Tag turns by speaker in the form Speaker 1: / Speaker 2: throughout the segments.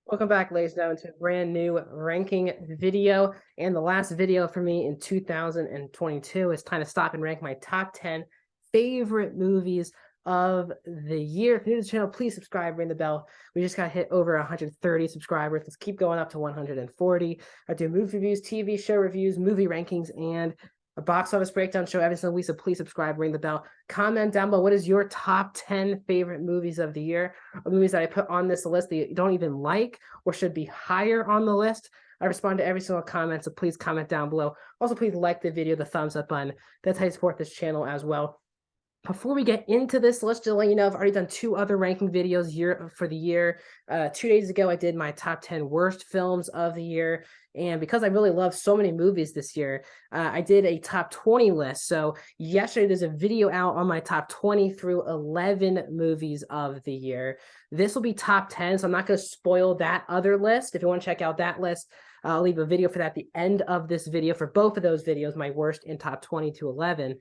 Speaker 1: Welcome back, ladies and gentlemen, to a brand new ranking video. And the last video for me in 2022 is time to stop and rank my top 10 favorite movies of the year. If you're new to the channel, please subscribe, ring the bell. We just got hit over 130 subscribers. Let's keep going up to 140. I do movie reviews, TV show reviews, movie rankings, and a box office breakdown show every single week. So please subscribe, ring the bell. Comment down below, what is your top 10 favorite movies of the year? Or movies that I put on this list that you don't even like or should be higher on the list. I respond to every single comment, so please comment down below. Also, please like the video, the thumbs up button. That's how you support this channel as well. Before we get into this, let's just let you know I've already done two other ranking videos for the year. 2 days ago, I did my top 10 worst films of the year. And because I really love so many movies this year, I did a top 20 list. So yesterday, there's a video out on my top 20 through 11 movies of the year. This will be top 10, so I'm not going to spoil that other list. If you want to check out that list, I'll leave a video for that at the end of this video for both of those videos, my worst and top 20 to 11.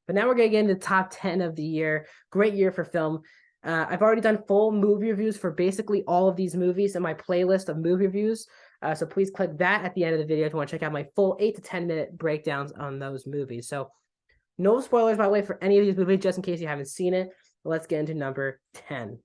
Speaker 1: But now we're going to get into the top 10 of the year. Great year for film. I've already done full movie reviews for basically all of these movies in my playlist of movie reviews. So please click that at the end of the video if you want to check out my full 8 to 10 minute breakdowns on those movies. So no spoilers, by the way, for any of these movies, just in case you haven't seen it. Let's get into number 10.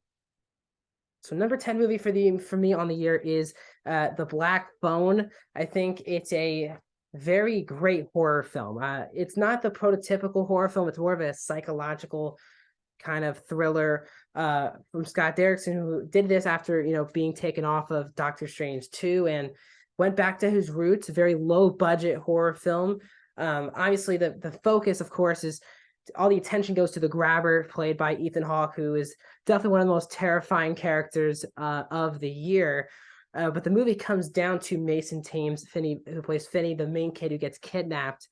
Speaker 1: So number 10 movie for me on the year is The Black Phone. I think it's a very great horror film. It's not the prototypical horror film. It's more of a psychological kind of thriller from Scott Derrickson, who did this after, being taken off of Doctor Strange 2 and went back to his roots, a very low budget horror film. Obviously, the focus, of course, is all the attention goes to the grabber played by Ethan Hawke, who is definitely one of the most terrifying characters of the year. But the movie comes down to Mason Thames, Finney, who plays Finney, the main kid who gets kidnapped,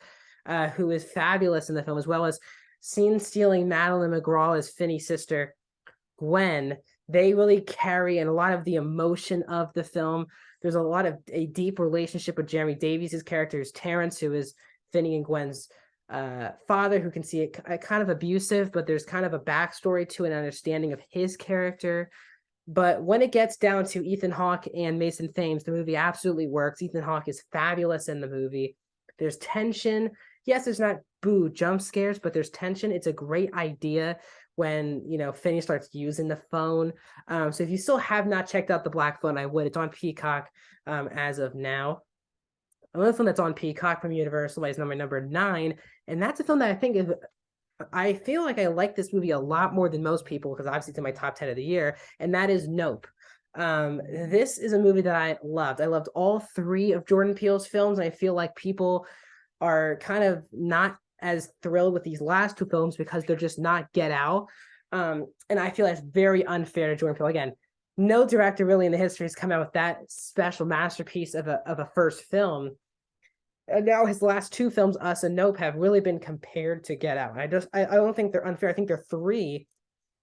Speaker 1: who is fabulous in the film, as well as scene-stealing Madeline McGraw as Finney's sister, Gwen. They really carry in a lot of the emotion of the film. There's a deep relationship with Jeremy Davies' character, who's Terrence, who is Finney and Gwen's father, who can see it kind of abusive, but there's kind of a backstory to an understanding of his character. But when it gets down to Ethan Hawke and Mason Thames, the movie absolutely works. Ethan Hawke is fabulous in the movie. There's tension. Yes, there's not jump scares, but there's tension. It's a great idea when, Finney starts using the phone. So if you still have not checked out The Black Phone, I would. It's on Peacock as of now. Another film that's on Peacock from Universal is number 9. And that's a film that I feel like I like this movie a lot more than most people, because obviously it's in my top 10 of the year, and that is Nope. This is a movie that I loved. I loved all 3 of Jordan Peele's films, and I feel like people are kind of not as thrilled with these last 2 films because they're just not Get Out. And I feel that's very unfair to Jordan Peele. Again, no director really in the history has come out with that special masterpiece of a first film. And now his last 2 films, Us and Nope, have really been compared to Get Out. I don't think they're unfair. I think they're 3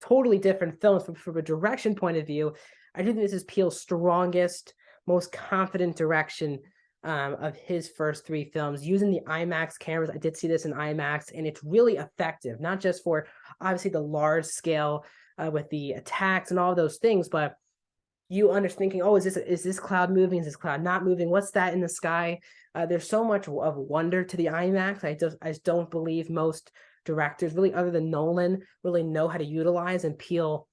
Speaker 1: totally different films from a direction point of view. I do think this is Peele's strongest, most confident direction of his first 3 films, using the IMAX cameras. I did see this in IMAX, and it's really effective, not just for obviously the large scale with the attacks and all those things, but you thinking, oh, is this cloud moving? Is this cloud not moving? What's that in the sky? There's so much of wonder to the IMAX. I just don't believe most directors, really other than Nolan, really know how to utilize, and Peele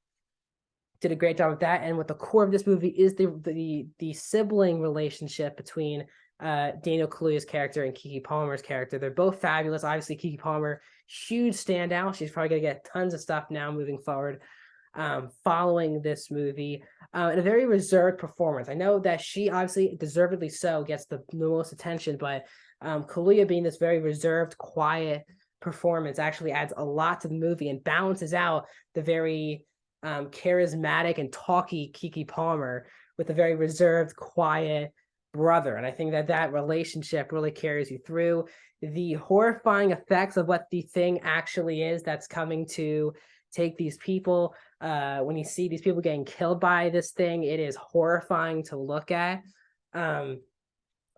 Speaker 1: did a great job with that. And what the core of this movie is the sibling relationship between Daniel Kaluuya's character and Keke Palmer's character. They're both fabulous. Obviously, Keke Palmer, huge standout. She's probably going to get tons of stuff now moving forward. Following this movie, and a very reserved performance. I know that she obviously deservedly so gets the most attention, but Kaluuya being this very reserved, quiet performance actually adds a lot to the movie and balances out the very charismatic and talky Keke Palmer with a very reserved, quiet brother. And I think that relationship really carries you through. The horrifying effects of what the thing actually is that's coming to take these people, when you see these people getting killed by this thing, it is horrifying to look at. I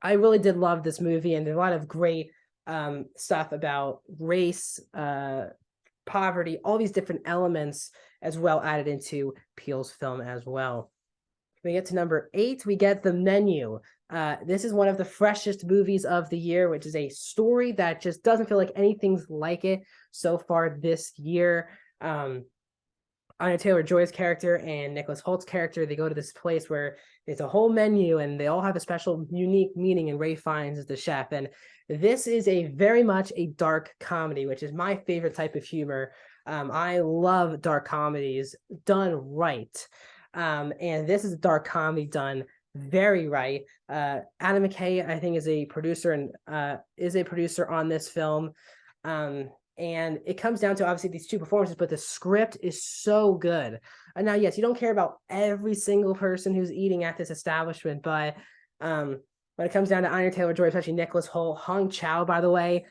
Speaker 1: really did love this movie, and there's a lot of great stuff about race, poverty, all these different elements as well added into Peele's film as well. We get to number 8, we get The Menu. This is one of the freshest movies of the year, which is a story that just doesn't feel like anything's like it so far this year. Anya Taylor-Joy's character and Nicholas Holt's character, they go to this place where it's a whole menu and they all have a special, unique meaning, and Ray Fiennes is the chef. And this is a very much a dark comedy, which is my favorite type of humor. I love dark comedies done right. And this is a dark comedy done very right. Adam McKay, I think, is a producer on this film. And it comes down to obviously these two performances, but the script is so good. And now, yes, you don't care about every single person who's eating at this establishment, but when it comes down to Anya Taylor-Joy, especially Nicholas Hoult, Hong Chow, by the way,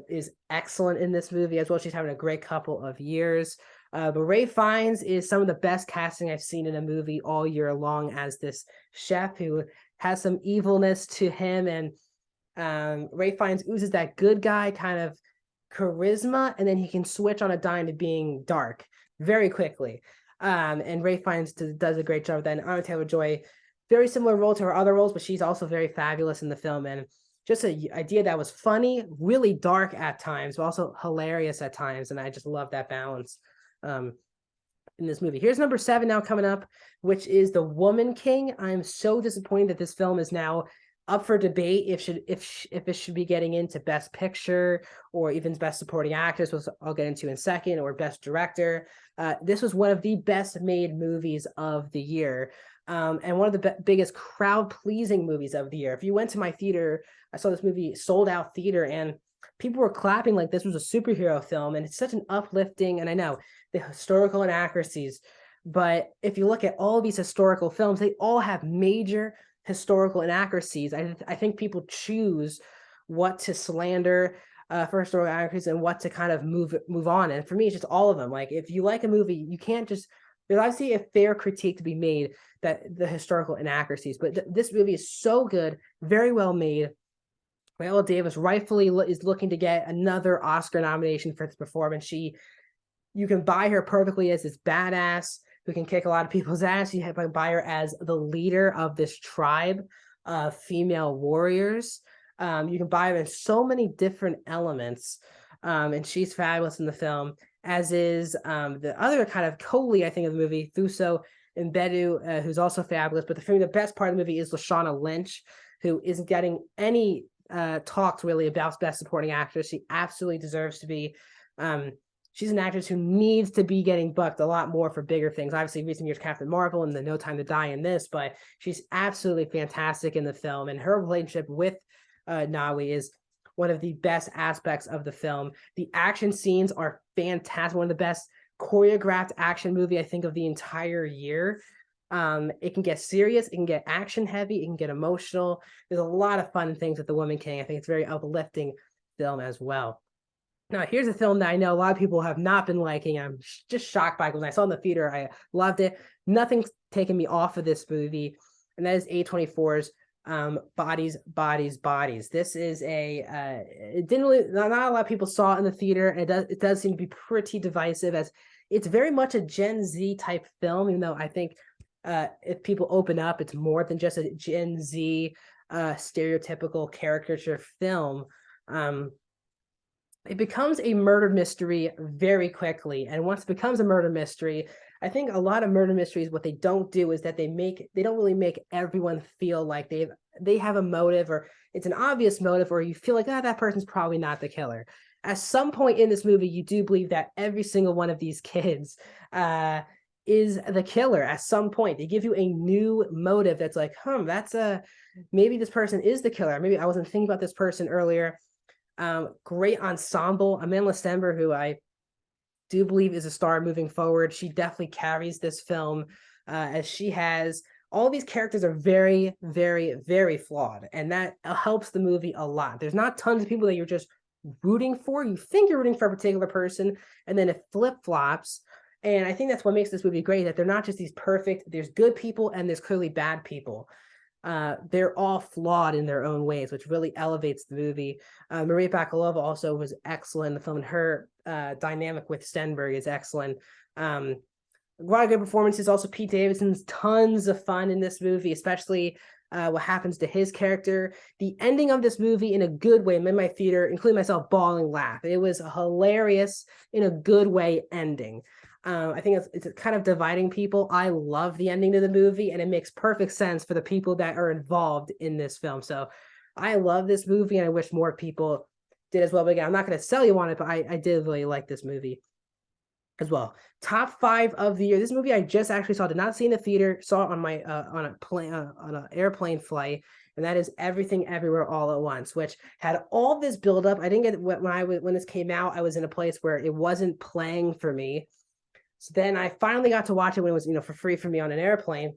Speaker 1: is excellent in this movie as well. She's having a great couple of years. But Ray Fiennes is some of the best casting I've seen in a movie all year long as this chef who has some evilness to him. And Ray Fiennes oozes that good guy kind of charisma, and then he can switch on a dime to being dark very quickly. And Ray Fiennes does a great job of that. And Anya Taylor-Joy, very similar role to her other roles, but she's also very fabulous in the film. And just an idea that was funny, really dark at times, but also hilarious at times. And I just love that balance in this movie. Here's number 7 now coming up, which is The Woman King. I'm so disappointed that this film is now up for debate if it should be getting into Best Picture or even Best Supporting Actress, which I'll get into in a second, or Best Director. This was one of the best made movies of the year. And one of the biggest crowd-pleasing movies of the year. If you went to my theater, I saw this movie sold out theater, and people were clapping like this was a superhero film. And it's such an uplifting, and I know the historical inaccuracies, but if you look at all these historical films, they all have major historical inaccuracies. I think people choose what to slander for historical inaccuracies and what to kind of move on. And for me, it's just all of them. Like, if you like a movie, you can't just, there's obviously a fair critique to be made that the historical inaccuracies, but this movie is so good, very well made. Viola Davis rightfully is looking to get another Oscar nomination for this performance. You can buy her perfectly as this badass who can kick a lot of people's ass. You have to buy her as the leader of this tribe of female warriors. You can buy her in so many different elements. And she's fabulous in the film, as is the other kind of co-lead, I think, of the movie, Thuso Mbedu, who's also fabulous. But for me, the best part of the movie is Lashana Lynch, who isn't getting any talks really about Best Supporting Actress. She absolutely deserves to be. She's an actress who needs to be getting booked a lot more for bigger things. Obviously, recent years Captain Marvel and the No Time to Die in this, but she's absolutely fantastic in the film. And her relationship with Nawi is one of the best aspects of the film. The action scenes are fantastic. One of the best choreographed action movie, I think, of the entire year. It can get serious, it can get action heavy, it can get emotional. There's a lot of fun things with The Woman King. I think it's a very uplifting film as well. Now, here's a film that I know a lot of people have not been liking. I'm just shocked by it. When I saw it in the theater, I loved it. Nothing's taken me off of this movie, and that is A24's Bodies, Bodies, Bodies. This is it didn't really, not a lot of people saw it in the theater, and it does seem to be pretty divisive, as it's very much a Gen Z type film, even though I think if people open up, it's more than just a Gen Z stereotypical caricature film. It becomes a murder mystery very quickly. And once it becomes a murder mystery, I think a lot of murder mysteries, what they don't do is that they don't really make everyone feel like they have a motive, or it's an obvious motive, or you feel like, that person's probably not the killer. At some point in this movie, you do believe that every single one of these kids is the killer at some point. They give you a new motive that's like, maybe this person is the killer. Maybe I wasn't thinking about this person earlier. Great ensemble. Amandla Stenberg, who I do believe is a star moving forward. She definitely carries this film, as she has. All these characters are very, very, very flawed, and that helps the movie a lot. There's not tons of people that you're just rooting for. You think you're rooting for a particular person, and then it flip-flops. And I think that's what makes this movie great, that they're not just these perfect, there's good people and there's clearly bad people. They're all flawed in their own ways, which really elevates the movie. Maria Bakalova also was excellent in the film, and her dynamic with Stenberg is excellent. A lot of good performances. Also, Pete Davidson's tons of fun in this movie, especially what happens to his character. The ending of this movie, in a good way, made my theater, including myself, bawling laugh. It was a hilarious, in a good way, ending. I think it's kind of dividing people. I love the ending to the movie, and it makes perfect sense for the people that are involved in this film. So I love this movie, and I wish more people did as well. But again, I'm not going to sell you on it, but I did really like this movie as well. Top 5 of the year. This movie I just actually saw, did not see in the theater, saw it on my on a plane on an airplane flight, and that is Everything Everywhere All at Once, which had all this build up. I didn't get when this came out. I was in a place where it wasn't playing for me. So then I finally got to watch it when it was, for free for me on an airplane.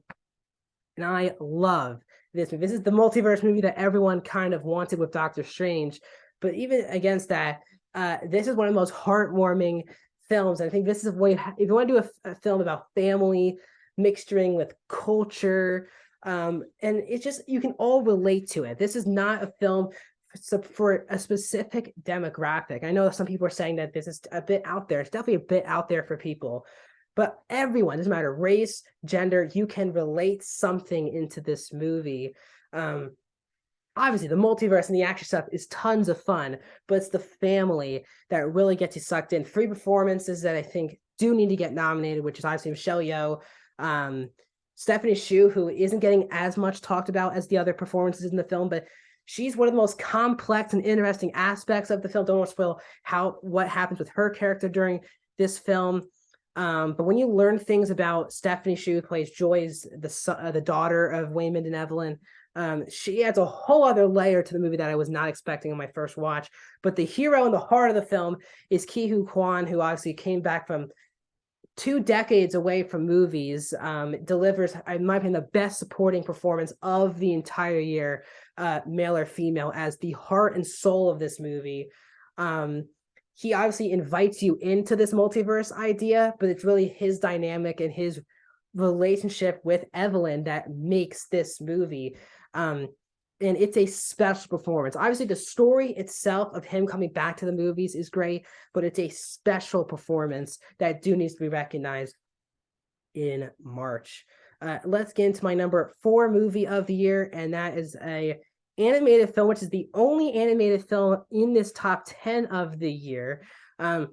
Speaker 1: And I love this movie. This is the multiverse movie that everyone kind of wanted with Doctor Strange. But even against that, this is one of the most heartwarming films. I think this is a way, if you want to do a film about family mixturing with culture, and it's just, you can all relate to it. This is not a film for a specific demographic. I know some people are saying that this is a bit out there. It's definitely a bit out there for people, but everyone, doesn't matter race, gender, you can relate something into this movie. Obviously the multiverse and the action stuff is tons of fun, but it's the family that really gets you sucked in. 3 performances that I think do need to get nominated, which is obviously Michelle Yeoh, Stephanie Hsu, who isn't getting as much talked about as the other performances in the film, but she's one of the most complex and interesting aspects of the film. Don't want to spoil what happens with her character during this film. But when you learn things about Stephanie Hsu, who plays Joyce, the daughter of Waymond and Evelyn, she adds a whole other layer to the movie that I was not expecting on my first watch. But the hero and the heart of the film is Ki-Hoo Kwan, who obviously came back from 2 decades away from movies, delivers, in my opinion, the best supporting performance of the entire year, male or female, as the heart and soul of this movie. He obviously invites you into this multiverse idea, but it's really his dynamic and his relationship with Evelyn that makes this movie. And it's a special performance. Obviously, the story itself of him coming back to the movies is great, but it's a special performance that needs to be recognized in March. Let's get into my number 4 movie of the year, and that is a animated film, which is the only animated film in this top 10 of the year. And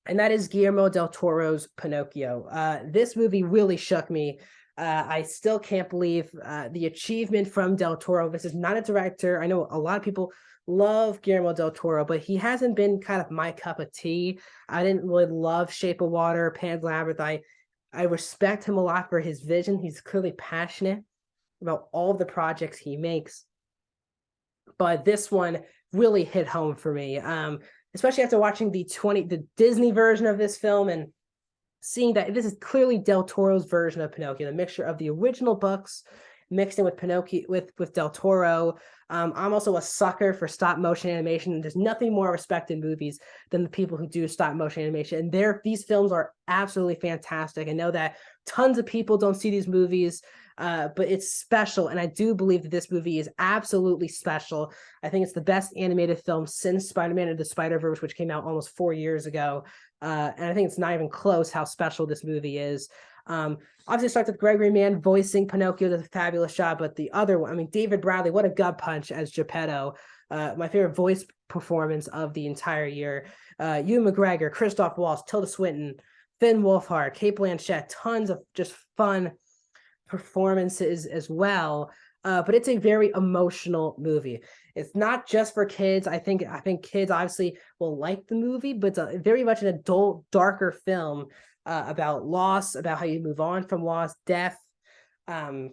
Speaker 1: that is Guillermo del Toro's Pinocchio. This movie really shook me. I still can't believe the achievement from Del Toro. This is not a director. I know a lot of people love Guillermo del Toro, but he hasn't been kind of my cup of tea. I didn't really love Shape of Water, Pan's Labyrinth. I respect him a lot for his vision. He's clearly passionate about all of the projects he makes. But this one really hit home for me, especially after watching the Disney version of this film and seeing that this is clearly Del Toro's version of Pinocchio, the mixture of the original books mixed in with Pinocchio with Del Toro. I'm also a sucker for stop motion animation. There's nothing more respected in movies than the people who do stop motion animation. And these films are absolutely fantastic. I know that tons of people don't see these movies, but it's special. And I do believe that this movie is absolutely special. I think it's the best animated film since Spider-Man and the Spider-Verse, which came out almost 4 years ago. And I think it's not even close how special this movie is. Obviously, it starts with Gregory Mann voicing Pinocchio, does a fabulous job. But the other one, I mean, David Bradley, what a gut punch as Geppetto. My favorite voice performance of the entire year. Ewan McGregor, Christoph Waltz, Tilda Swinton, Finn Wolfhard, Cate Blanchett, tons of just fun performances as well. But it's a very emotional movie. It's not just for kids. I think kids obviously will like the movie, but it's very much an adult, darker film about loss, about how you move on from loss, death, and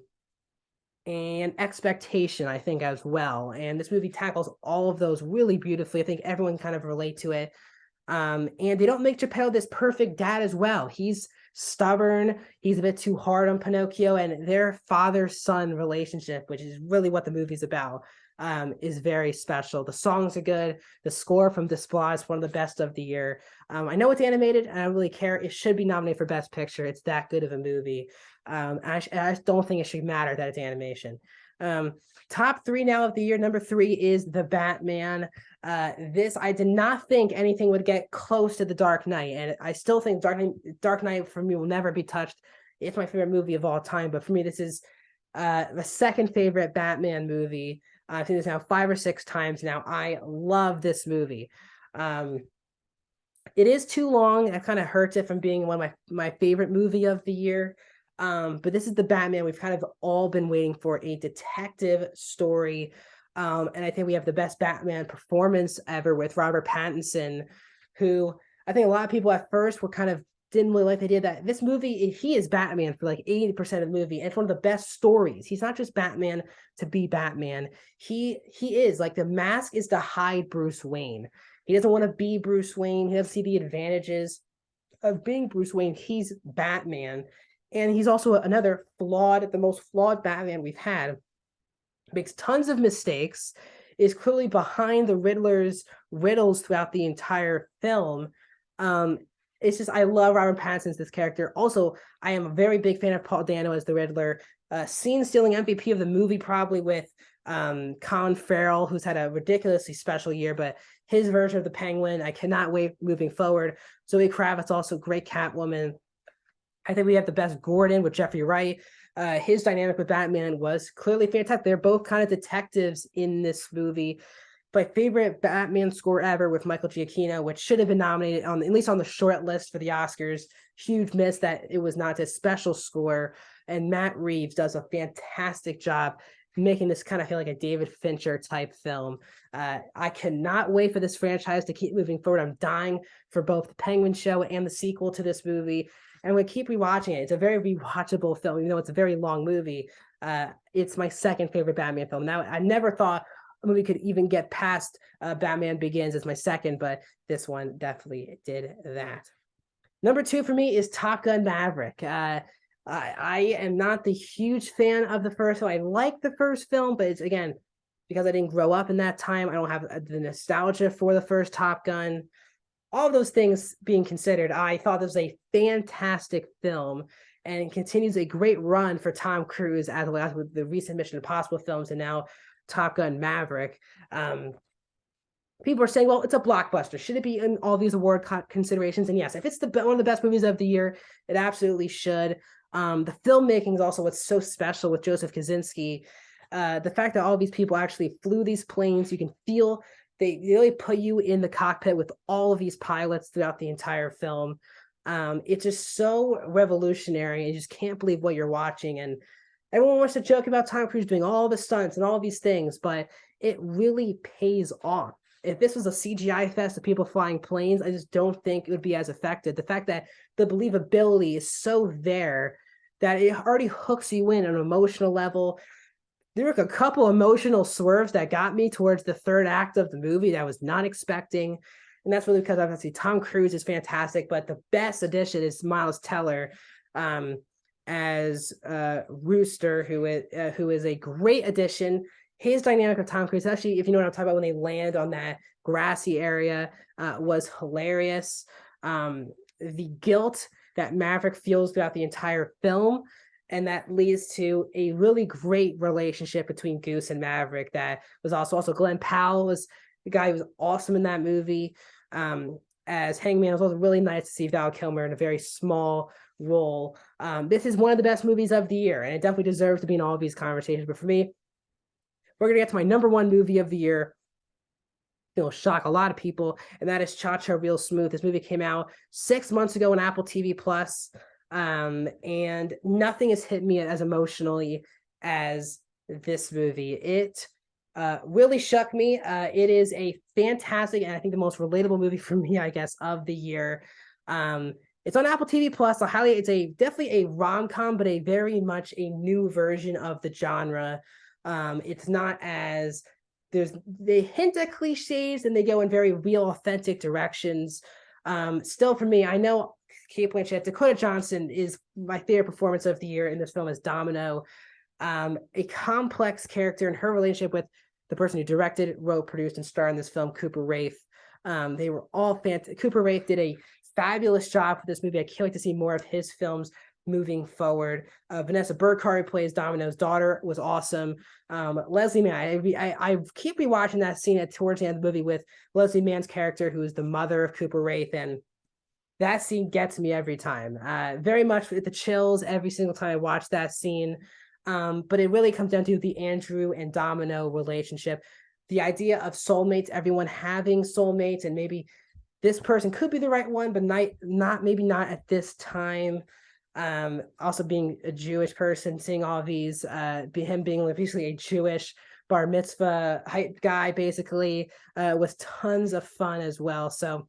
Speaker 1: expectation, I think, as well. And this movie tackles all of those really beautifully. I think everyone kind of relate to it. And they don't make Geppetto this perfect dad as well. He's stubborn. He's a bit too hard on Pinocchio, and their father-son relationship, which is really what the movie's about, is very special. The songs are good. The score from Desplat is one of the best of the year. I know it's animated, and I don't really care. It should be nominated for Best Picture. It's that good of a movie. I don't think it should matter that it's animation. Top three now of the year. Number three is The Batman. This, I did not think anything would get close to The Dark Knight, and I still think Dark Knight for me will never be touched. It's my favorite movie of all time, but for me, this is the second favorite Batman movie. I've seen this now 5 or 6 times now. I love this movie. It is too long. That kind of hurts it from being one of my favorite movie of the year. But this is The Batman we've kind of all been waiting for, a detective story. And I think we have the best Batman performance ever with Robert Pattinson, who I think a lot of people at first were kind of didn't really like the idea that this movie, he is Batman for like 80% of the movie. And it's one of the best stories. He's not just Batman to be Batman. He is like, the mask is to hide Bruce Wayne. He doesn't want to be Bruce Wayne. He doesn't see the advantages of being Bruce Wayne. He's Batman. And he's also the most flawed Batman we've had. Makes tons of mistakes, is clearly behind the Riddler's riddles throughout the entire film. It's just, I love Robert Pattinson's this character. Also, I am a very big fan of Paul Dano as the Riddler. Scene-stealing MVP of the movie, probably with Colin Farrell, who's had a ridiculously special year, but his version of the Penguin, I cannot wait moving forward. Zoe Kravitz, also great Catwoman. I think we have the best Gordon with Jeffrey Wright. His dynamic with Batman was clearly fantastic. They're both kind of detectives in this movie. My favorite Batman score ever with Michael Giacchino, which should have been nominated at least on the short list for the Oscars. Huge miss that it was not a special score. And Matt Reeves does a fantastic job making this kind of feel like a David Fincher type film. I cannot wait for this franchise to keep moving forward. I'm dying for both the Penguin show and the sequel to this movie. And we keep rewatching it. It's a very rewatchable film, even though it's a very long movie. It's my second favorite Batman film. Now, I never thought a movie could even get past Batman Begins as my second, but this one definitely did that. Number 2 for me is Top Gun Maverick. I am not the huge fan of the first film. I like the first film, but it's, again, because I didn't grow up in that time, I don't have the nostalgia for the first Top Gun. All of those things being considered, I thought this was a fantastic film, and it continues a great run for Tom Cruise as well as with the recent Mission Impossible films and now Top Gun Maverick. People are saying, well, it's a blockbuster. Should it be in all these award considerations? And yes, if it's one of the best movies of the year, it absolutely should. The filmmaking is also what's so special with Joseph Kosinski. The fact that all these people actually flew these planes, you can feel they really put you in the cockpit with all of these pilots throughout the entire film. It's just so revolutionary. You just can't believe what you're watching. And everyone wants to joke about Tom Cruise doing all the stunts and all these things, but it really pays off. If this was a CGI fest of people flying planes, I just don't think it would be as effective. The fact that the believability is so there that it already hooks you in on an emotional level. There were a couple emotional swerves that got me towards the third act of the movie that I was not expecting. And that's really because obviously Tom Cruise is fantastic, but the best addition is Miles Teller as Rooster, who is a great addition. His dynamic with Tom Cruise, actually, if you know what I'm talking about, when they land on that grassy area, was hilarious. The guilt that Maverick feels throughout the entire film, and that leads to a really great relationship between Goose and Maverick. That was also Glenn Powell was the guy who was awesome in that movie. As Hangman, it was also really nice to see Val Kilmer in a very small role. This is one of the best movies of the year, and it definitely deserves to be in all of these conversations. But for me, we're going to get to my number 1 movie of the year. It'll shock a lot of people, and that is Cha-Cha Real Smooth. This movie came out 6 months ago on Apple TV Plus. And nothing has hit me as emotionally as this movie. It really shook me. It is a fantastic, and I think the most relatable movie for me, I guess, of the year. It's on Apple TV Plus. It's definitely a rom-com, but a very much a new version of the genre. It's not as they hint at cliches and they go in very real, authentic directions. Still, for me, I know Kate Blanchett, Dakota Johnson is my favorite performance of the year in this film as Domino. A complex character, and her relationship with the person who directed, wrote, produced, and starred in this film, Cooper Raiff. They were all fantastic. Cooper Raiff did a fabulous job for this movie. I can't wait to see more of his films moving forward. Vanessa Burkhardt, who plays Domino's daughter, was awesome. Leslie Mann, I keep rewatching that scene towards the end of the movie with Leslie Mann's character, who is the mother of Cooper Raiff, and that scene gets me every time. Very much with the chills every single time I watch that scene. But it really comes down to the Andrew and Domino relationship. The idea of soulmates, everyone having soulmates, and maybe this person could be the right one, but maybe not at this time. Also being a Jewish person, seeing all these, him being basically a Jewish bar mitzvah hype guy, basically, was tons of fun as well. So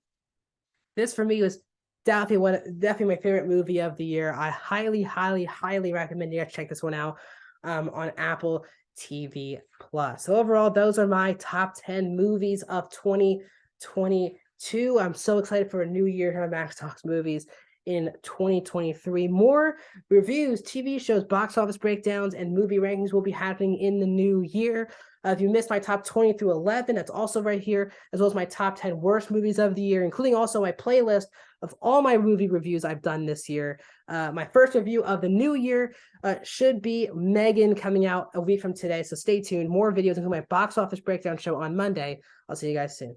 Speaker 1: this for me was definitely my favorite movie of the year. I highly recommend you guys check this one out on Apple TV Plus. So overall, those are my top 10 movies of 2022. I'm so excited for a new year here on Max Talks Movies in 2023. More reviews, TV shows, box office breakdowns, and movie rankings will be happening in the new year. If you missed my top 20 through 11, that's also right here, as well as my top 10 worst movies of the year, including also my playlist of all my movie reviews I've done this year. My first review of the new year should be Megan, coming out a week from today. So stay tuned. More videos, including my box office breakdown show on Monday. I'll see you guys soon.